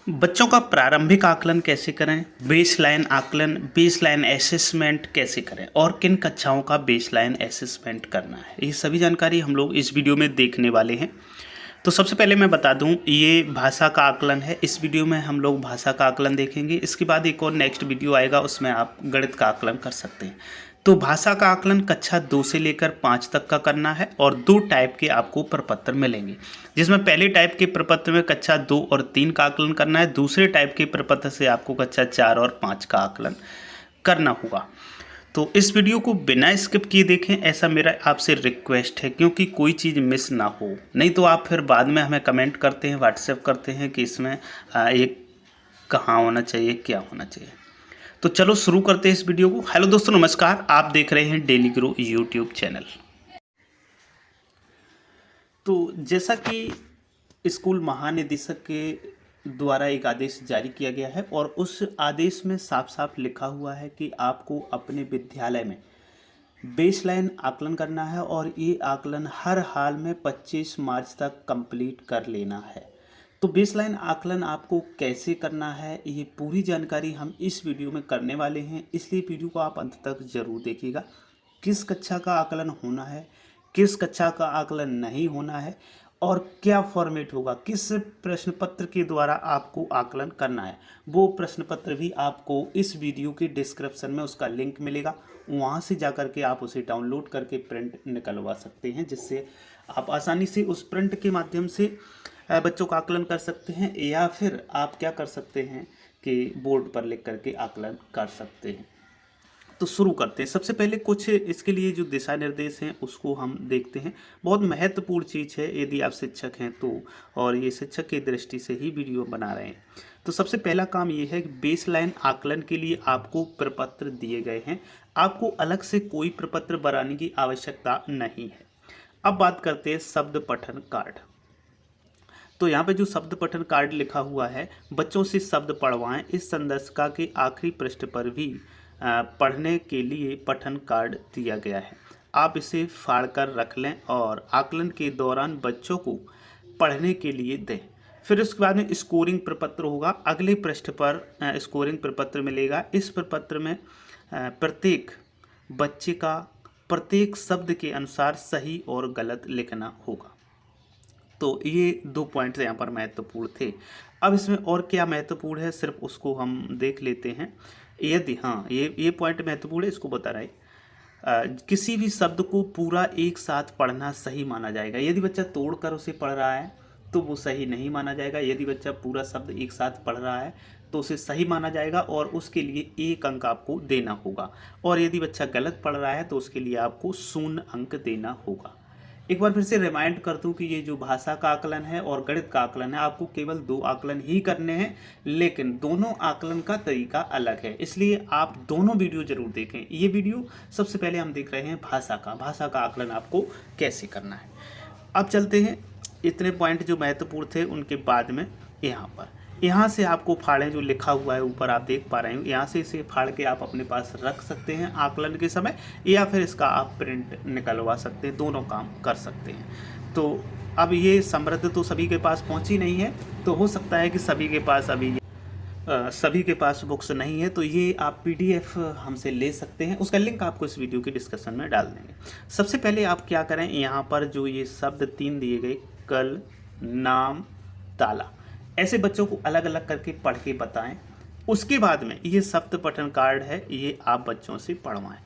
बच्चों का प्रारंभिक आकलन कैसे करें, बेसलाइन आकलन, बेसलाइन असेसमेंट कैसे करें और किन कक्षाओं का बेसलाइन असेसमेंट करना है, ये सभी जानकारी हम लोग इस वीडियो में देखने वाले हैं। तो सबसे पहले मैं बता दूं, ये भाषा का आकलन है। इस वीडियो में हम लोग भाषा का आकलन देखेंगे। इसके बाद एक और नेक्स्ट वीडियो आएगा, उसमें आप गणित का आकलन कर सकते हैं। तो भाषा का आकलन कक्षा 2 से लेकर 5 तक का करना है और 2 टाइप के आपको प्रपत्र मिलेंगे, जिसमें पहले टाइप के प्रपत्र में कक्षा 2 और 3 का आकलन करना है। दूसरे टाइप के प्रपत्र से आपको कक्षा 4 और 5 का आकलन करना होगा। तो इस वीडियो को बिना स्किप किए देखें, ऐसा मेरा आपसे रिक्वेस्ट है, क्योंकि कोई चीज़ मिस ना हो। नहीं तो आप फिर बाद में हमें कमेंट करते हैं, व्हाट्सएप करते हैं कि इसमें ये कहाँ होना चाहिए, क्या होना चाहिए। तो चलो शुरू करते हैं इस वीडियो को। हेलो दोस्तों, नमस्कार। आप देख रहे हैं डेली ग्रो यूट्यूब चैनल। तो जैसा कि स्कूल महानिदेशक के द्वारा एक आदेश जारी किया गया है और उस आदेश में साफ साफ लिखा हुआ है कि आपको अपने विद्यालय में बेसलाइन आकलन करना है और ये आकलन हर हाल में 25 मार्च तक कंप्लीट कर लेना है। तो बेसलाइन आकलन आपको कैसे करना है, ये पूरी जानकारी हम इस वीडियो में करने वाले हैं, इसलिए वीडियो को आप अंत तक ज़रूर देखिएगा। किस कक्षा का आकलन होना है, किस कक्षा का आकलन नहीं होना है और क्या फॉर्मेट होगा, किस प्रश्न पत्र के द्वारा आपको आकलन करना है, वो प्रश्न पत्र भी आपको इस वीडियो के डिस्क्रिप्शन में उसका लिंक मिलेगा। वहाँ से जाकर के आप उसे डाउनलोड करके प्रिंट निकलवा सकते हैं, जिससे आप आसानी से उस प्रिंट के माध्यम से बच्चों का आकलन कर सकते हैं, या फिर आप क्या कर सकते हैं कि बोर्ड पर लिख करके आकलन कर सकते हैं। तो शुरू करते हैं। सबसे पहले कुछ इसके लिए जो दिशा निर्देश हैं उसको हम देखते हैं। बहुत महत्वपूर्ण चीज़ है यदि आप शिक्षक हैं तो, और ये शिक्षक की दृष्टि से ही वीडियो बना रहे हैं। तो सबसे पहला काम ये है कि बेसलाइन आकलन के लिए आपको प्रपत्र दिए गए हैं, आपको अलग से कोई प्रपत्र बनाने की आवश्यकता नहीं है। अब बात करते हैं शब्द पठन कार्ड। तो यहाँ पे जो शब्द पठन कार्ड लिखा हुआ है, बच्चों से शब्द पढ़वाएं, इस संदर्शिका के आखिरी पृष्ठ पर भी पढ़ने के लिए पठन कार्ड दिया गया है। आप इसे फाड़ कर रख लें और आकलन के दौरान बच्चों को पढ़ने के लिए दें। फिर उसके बाद में स्कोरिंग प्रपत्र होगा। अगले पृष्ठ पर स्कोरिंग प्रपत्र मिलेगा। इस प्रपत्र में प्रत्येक बच्चे का प्रत्येक शब्द के अनुसार सही और गलत लिखना होगा। तो ये 2 पॉइंट्स यहाँ पर महत्वपूर्ण थे। अब इसमें और क्या महत्वपूर्ण है, सिर्फ उसको हम देख लेते हैं। यदि ये पॉइंट महत्वपूर्ण है, इसको बता रहा है। किसी भी शब्द को पूरा एक साथ पढ़ना सही माना जाएगा। यदि बच्चा तोड़कर उसे पढ़ रहा है तो वो सही नहीं माना जाएगा। यदि बच्चा पूरा शब्द एक साथ पढ़ रहा है तो उसे सही माना जाएगा और उसके लिए 1 अंक आपको देना होगा। और यदि बच्चा गलत पढ़ रहा है तो उसके लिए आपको 0 अंक देना होगा। एक बार फिर से रिमाइंड कर दूं कि ये जो भाषा का आकलन है और गणित का आकलन है, आपको केवल 2 आकलन ही करने हैं, लेकिन दोनों आकलन का तरीका अलग है, इसलिए आप दोनों वीडियो जरूर देखें। ये वीडियो सबसे पहले हम देख रहे हैं भाषा का आकलन आपको कैसे करना है। अब चलते हैं, इतने पॉइंट जो महत्वपूर्ण थे उनके बाद में यहाँ से आपको फाड़ें, जो लिखा हुआ है ऊपर आप देख पा रहे हैं, यहाँ से इसे फाड़ के आप अपने पास रख सकते हैं आकलन के समय, या फिर इसका आप प्रिंट निकलवा सकते हैं, दोनों काम कर सकते हैं। तो अब ये समृद्ध तो सभी के पास पहुँची नहीं है, तो हो सकता है कि सभी के पास बुक्स नहीं है, तो ये आप PDF हमसे ले सकते हैं। उसका लिंक आपको इस वीडियो के डिस्क्रिप्शन में डाल देंगे। सबसे पहले आप क्या करें, यहाँ पर जो ये शब्द 3 दिए गए, कल, नाम, ताला, ऐसे बच्चों को अलग अलग करके पढ़ के बताएं। उसके बाद में ये शब्द पठन कार्ड है, ये आप बच्चों से पढ़वाएं।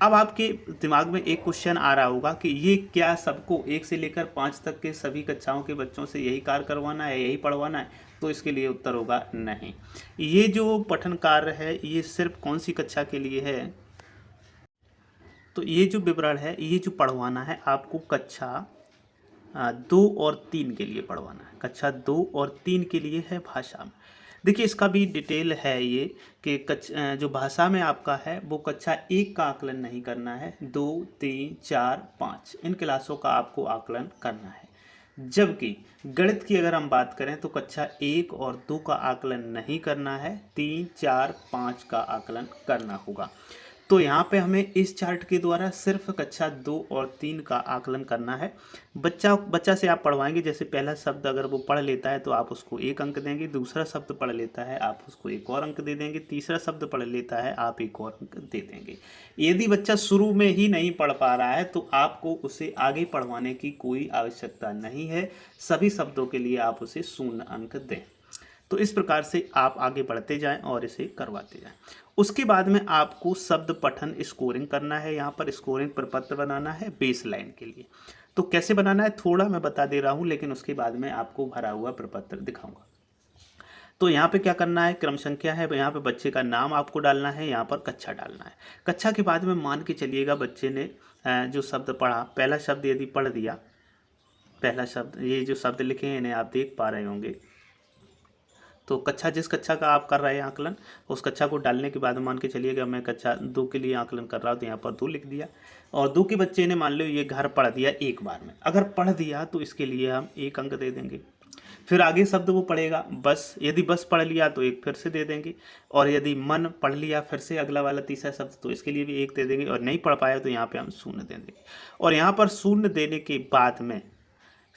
अब आपके दिमाग में एक क्वेश्चन आ रहा होगा कि ये क्या सबको 1 से लेकर 5 तक के सभी कक्षाओं के बच्चों से यही कार्य करवाना है, यही पढ़वाना है? तो इसके लिए उत्तर होगा नहीं। ये जो पठन कार्य है ये सिर्फ कौन सी कक्षा के लिए है? तो ये जो विवरण है, ये जो पढ़वाना है आपको कक्षा 2 और 3 के लिए पढ़वाना है। कक्षा 2 और 3 के लिए है भाषा में। देखिए इसका भी डिटेल है ये कि जो भाषा में आपका है वो कक्षा 1 का आकलन नहीं करना है, 2, 3, 4, 5 इन क्लासों का आपको आकलन करना है। जबकि गणित की अगर हम बात करें तो कक्षा 1 और 2 का आकलन नहीं करना है, 3, 4, 5 का आकलन करना होगा। तो यहाँ पे हमें इस चार्ट के द्वारा सिर्फ कक्षा 2 और 3 का आकलन करना है। बच्चा से आप पढ़वाएंगे, जैसे पहला शब्द अगर वो पढ़ लेता है तो आप उसको 1 अंक देंगे, दूसरा शब्द पढ़ लेता है आप उसको 1 और अंक दे देंगे, तीसरा शब्द पढ़ लेता है आप 1 और अंक दे देंगे। यदि बच्चा शुरू में ही नहीं पढ़ पा रहा है तो आपको उसे आगे पढ़वाने की कोई आवश्यकता नहीं है, सभी शब्दों के लिए आप उसे 0 अंक दें। तो इस प्रकार से आप आगे बढ़ते जाएं और इसे करवाते जाएं। उसके बाद में आपको शब्द पठन स्कोरिंग करना है। यहाँ पर स्कोरिंग प्रपत्र बनाना है बेस लाइन के लिए। तो कैसे बनाना है थोड़ा मैं बता दे रहा हूँ, लेकिन उसके बाद में आपको भरा हुआ प्रपत्र दिखाऊंगा। तो यहाँ पे क्या करना है, क्रम संख्या है, यहाँ पे बच्चे का नाम आपको डालना है, यहाँ पर कक्षा डालना है। कक्षा के बाद में मान के चलिएगा बच्चे ने जो शब्द पढ़ा, पहला शब्द यदि पढ़ दिया, पहला शब्द, ये जो शब्द लिखे हैं इन्हें आप देख पा रहे होंगे। तो कक्षा, जिस कक्षा का आप कर रहे हैं आकलन, उस कक्षा को डालने के बाद मान के चलिएगा मैं कक्षा 2 के लिए आकलन कर रहा हूँ, तो यहाँ पर 2 लिख दिया। और 2 के बच्चे ने मान लो ये घर पढ़ दिया एक बार में, अगर पढ़ दिया तो इसके लिए हम 1 अंक दे देंगे। फिर आगे शब्द वो पढ़ेगा बस, यदि बस पढ़ लिया तो 1 फिर से दे देंगे। और यदि मन पढ़ लिया फिर से अगला वाला तीसरा शब्द, तो इसके लिए भी 1 दे देंगे। और नहीं पढ़ पाया तो यहाँ पे हम 0 दे देंगे। और यहाँ पर 0 देने के बाद में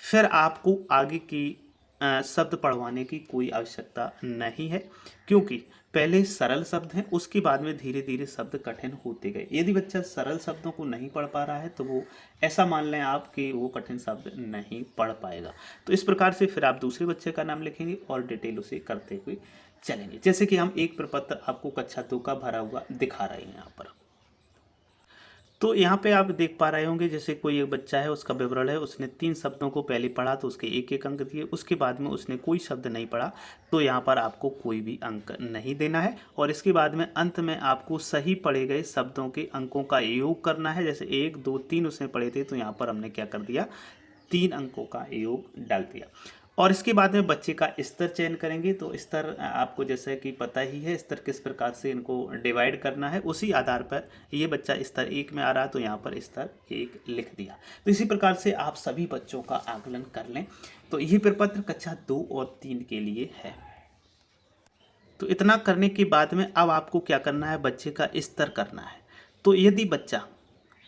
फिर आपको आगे की शब्द पढ़वाने की कोई आवश्यकता नहीं है, क्योंकि पहले सरल शब्द हैं, उसके बाद में धीरे धीरे शब्द कठिन होते गए। यदि बच्चा सरल शब्दों को नहीं पढ़ पा रहा है तो वो ऐसा मान लें आप कि वो कठिन शब्द नहीं पढ़ पाएगा। तो इस प्रकार से फिर आप दूसरे बच्चे का नाम लिखेंगे और डिटेल उसे करते हुए चलेंगे। जैसे कि हम एक प्रपत्र आपको कक्षा 2 का भरा हुआ दिखा रहे हैं यहाँ पर। तो यहाँ पे आप देख पा रहे होंगे, जैसे कोई एक बच्चा है, उसका विवरण है, उसने 3 शब्दों को पहले पढ़ा तो उसके 1-1 अंक दिए। उसके बाद में उसने कोई शब्द नहीं पढ़ा तो यहाँ पर आपको कोई भी अंक नहीं देना है। और इसके बाद में अंत में आपको सही पढ़े गए शब्दों के अंकों का योग करना है। जैसे 1, 2, 3 उसने पढ़े थे तो यहाँ पर हमने क्या कर दिया, 3 अंकों का योग डाल दिया। और इसके बाद में बच्चे का स्तर चयन करेंगे। तो स्तर आपको जैसे कि पता ही है, स्तर किस प्रकार से इनको डिवाइड करना है, उसी आधार पर ये बच्चा स्तर 1 में आ रहा है तो यहाँ पर स्तर 1 लिख दिया। तो इसी प्रकार से आप सभी बच्चों का आकलन कर लें। तो ये प्रपत्र कक्षा 2 और 3 के लिए है। तो इतना करने के बाद में अब आपको क्या करना है, बच्चे का स्तर करना है। तो यदि बच्चा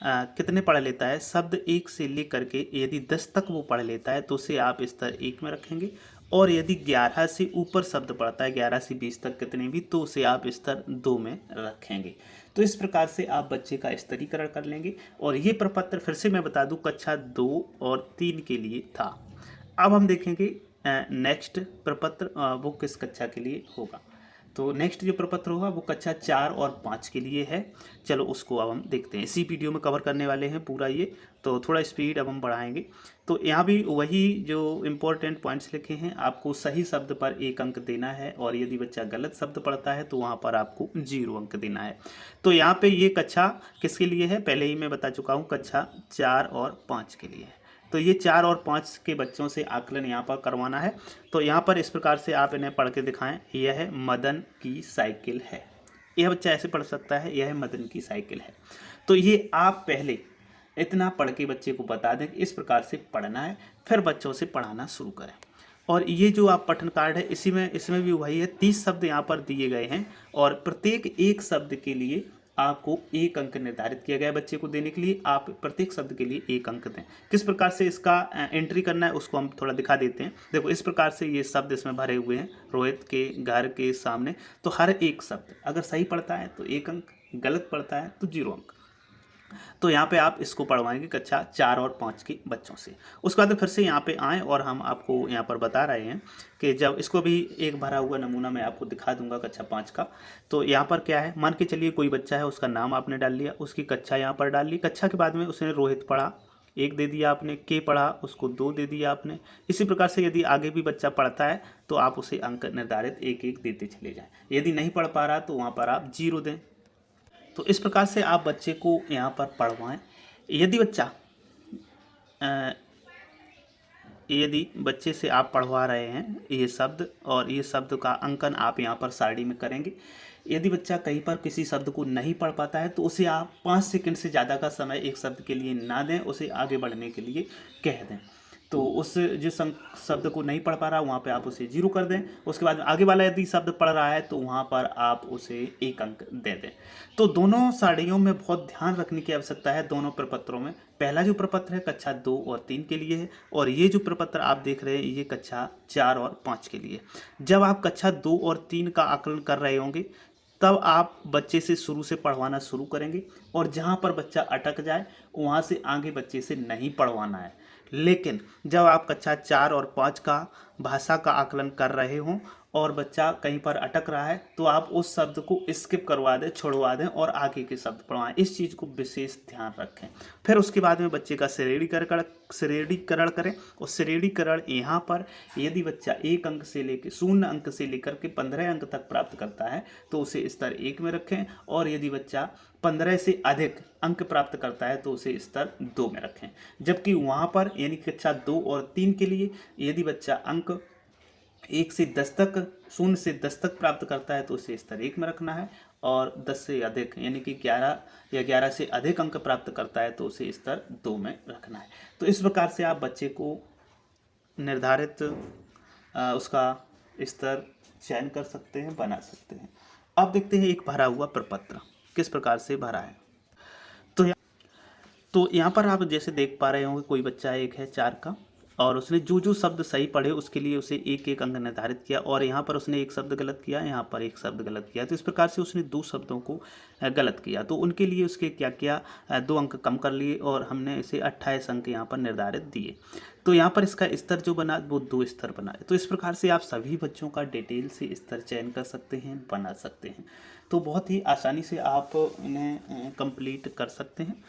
कितने पढ़ लेता है, शब्द 1 से लेकर के यदि 10 तक वो पढ़ लेता है तो उसे आप स्तर 1 में रखेंगे। और यदि 11 से ऊपर शब्द पढ़ता है, 11 से 20 तक कितने भी, तो उसे आप स्तर 2 में रखेंगे। तो इस प्रकार से आप बच्चे का स्तरीकरण कर लेंगे। और ये प्रपत्र फिर से मैं बता दूं कक्षा 2 और 3 के लिए था। अब हम देखेंगे नेक्स्ट प्रपत्र वो किस कक्षा के लिए होगा। तो नेक्स्ट जो प्रपत्र होगा वो कक्षा 4 और 5 के लिए है। चलो उसको अब हम देखते हैं, इसी वीडियो में कवर करने वाले हैं पूरा ये, तो थोड़ा स्पीड अब हम बढ़ाएंगे। तो यहाँ भी वही जो इम्पोर्टेंट पॉइंट्स लिखे हैं, आपको सही शब्द पर 1 अंक देना है। और यदि बच्चा गलत शब्द पढ़ता है तो वहाँ पर आपको 0 अंक देना है। तो यहाँ पे ये कक्षा किसके लिए है, पहले ही मैं बता चुका हूँ, कक्षा 4 और 5 के लिए है। तो ये 4 और 5 के बच्चों से आकलन यहाँ पर करवाना है। तो यहाँ पर इस प्रकार से आप इन्हें पढ़ के दिखाएं। यह मदन की साइकिल है, यह बच्चा ऐसे पढ़ सकता है, यह मदन की साइकिल है। तो ये आप पहले इतना पढ़ के बच्चे को बता दें कि इस प्रकार से पढ़ना है, फिर बच्चों से पढ़ाना शुरू करें। और ये जो आप पठन कार्ड है इसमें भी वही है, 30 शब्द यहाँ पर दिए गए हैं और प्रत्येक एक शब्द के लिए आपको 1 अंक निर्धारित किया गया है बच्चे को देने के लिए। आप प्रत्येक शब्द के लिए 1 अंक दें। किस प्रकार से इसका एंट्री करना है उसको हम थोड़ा दिखा देते हैं। देखो इस प्रकार से ये शब्द इसमें भरे हुए हैं, रोहित के घर के सामने। तो हर एक शब्द अगर सही पढ़ता है तो 1 अंक, गलत पढ़ता है तो 0 अंक। तो यहाँ पे आप इसको पढ़वाएंगे कक्षा 4 और 5 के बच्चों से। उसके बाद फिर से यहाँ पे आएँ और हम आपको यहाँ पर बता रहे हैं कि जब इसको भी एक भरा हुआ नमूना मैं आपको दिखा दूंगा कक्षा 5 का। तो यहाँ पर क्या है, मान के चलिए कोई बच्चा है, उसका नाम आपने डाल लिया, उसकी कक्षा यहाँ पर डाल ली। कक्षा के बाद में उसने रोहित पढ़ा, 1 दे दिया आपने, के पढ़ा, उसको 2 दे दिया आपने। इसी प्रकार से यदि आगे भी बच्चा पढ़ता है तो आप उसे अंक निर्धारित 1-1 देते चले जाएँ। यदि नहीं पढ़ पा रहा तो वहाँ पर आप 0 दें। तो इस प्रकार से आप बच्चे को यहाँ पर पढ़वाएं। यदि बच्चे से आप पढ़वा रहे हैं ये शब्द और ये शब्द का अंकन आप यहाँ पर सारणी में करेंगे। यदि बच्चा कहीं पर किसी शब्द को नहीं पढ़ पाता है तो उसे आप 5 सेकंड से ज़्यादा का समय एक शब्द के लिए ना दें, उसे आगे बढ़ने के लिए कह दें। तो उस जो शब्द को नहीं पढ़ पा रहा वहाँ पे आप उसे 0 कर दें। उसके बाद आगे वाला यदि शब्द पढ़ रहा है तो वहाँ पर आप उसे 1 अंक दे दें। तो दोनों साड़ियों में बहुत ध्यान रखने की आवश्यकता है दोनों प्रपत्रों में। पहला जो प्रपत्र है कक्षा 2 और 3 के लिए है, और ये जो प्रपत्र आप देख रहे हैं ये कक्षा 4 और 5 के लिए। जब आप कक्षा 2 और 3 का आकलन कर रहे होंगे तब आप बच्चे से शुरू से पढ़वाना शुरू करेंगे, और जहाँ पर बच्चा अटक जाए वहाँ से आगे बच्चे से नहीं पढ़वाना है। लेकिन जब आप कक्षा 4 और 5 का भाषा का आकलन कर रहे हों और बच्चा कहीं पर अटक रहा है तो आप उस शब्द को स्किप करवा दें, छुड़वा दें और आगे के शब्द पढ़वाएं। इस चीज़ को विशेष ध्यान रखें। फिर उसके बाद में बच्चे का श्रेणीकरण करें, और श्रेणीकरण यहाँ पर यदि बच्चा 1 अंक से लेकर 0 अंक से लेकर के 15 अंक तक प्राप्त करता है तो उसे स्तर 1 में रखें, और यदि बच्चा 15 से अधिक अंक प्राप्त करता है तो उसे स्तर 2 में रखें। जबकि वहाँ पर यानी कक्षा 2 और 3 के लिए यदि बच्चा अंक 1 से 10 तक 0 से 10 तक प्राप्त करता है तो उसे स्तर 1 में रखना है, और 10 से अधिक यानी कि 11 या 11 से अधिक अंक प्राप्त करता है तो उसे स्तर 2 में रखना है। तो इस प्रकार से आप बच्चे को निर्धारित उसका स्तर चयन कर सकते हैं, बना सकते हैं। अब देखते हैं एक भरा हुआ प्रपत्र किस प्रकार से भरा है। तो यहाँ पर आप जैसे देख पा रहे होंगे कोई बच्चा एक है 4 का, और उसने जो शब्द सही पढ़े उसके लिए उसे 1-1 अंक निर्धारित किया, और यहाँ पर उसने 1 शब्द गलत किया, यहाँ पर 1 शब्द गलत किया। तो इस प्रकार से उसने 2 शब्दों को गलत किया, तो उनके लिए उसके क्या किया, 2 अंक कम कर लिए और हमने इसे 28 अंक यहाँ पर निर्धारित दिए। तो यहाँ पर इसका स्तर जो बना वो 2 स्तर बना। तो इस प्रकार से आप सभी बच्चों का डिटेल से स्तर चयन कर सकते हैं, बना सकते हैं। तो बहुत ही आसानी से आप इन्हें कंप्लीट कर सकते हैं।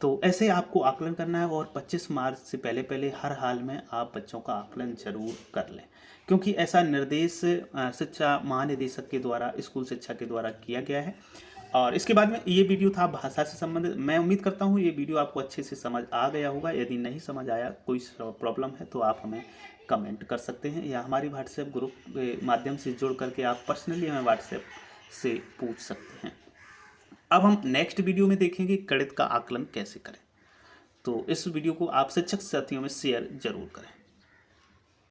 तो ऐसे आपको आकलन करना है, और 25 मार्च से पहले हर हाल में आप बच्चों का आकलन जरूर कर लें, क्योंकि ऐसा निर्देश शिक्षा महानिदेशक के द्वारा, स्कूल शिक्षा के द्वारा किया गया है। और इसके बाद में ये वीडियो था भाषा से संबंधित। मैं उम्मीद करता हूँ ये वीडियो आपको अच्छे से समझ आ गया होगा। यदि नहीं समझ आया, कोई प्रॉब्लम है तो आप हमें कमेंट कर सकते हैं, या हमारी व्हाट्सएप ग्रुप के माध्यम से जुड़ करके आप पर्सनली हमें व्हाट्सएप से पूछ सकते हैं। अब हम नेक्स्ट वीडियो में देखेंगे गणित का आकलन कैसे करें। तो इस वीडियो को आप शिक्षक साथियों में शेयर जरूर करें।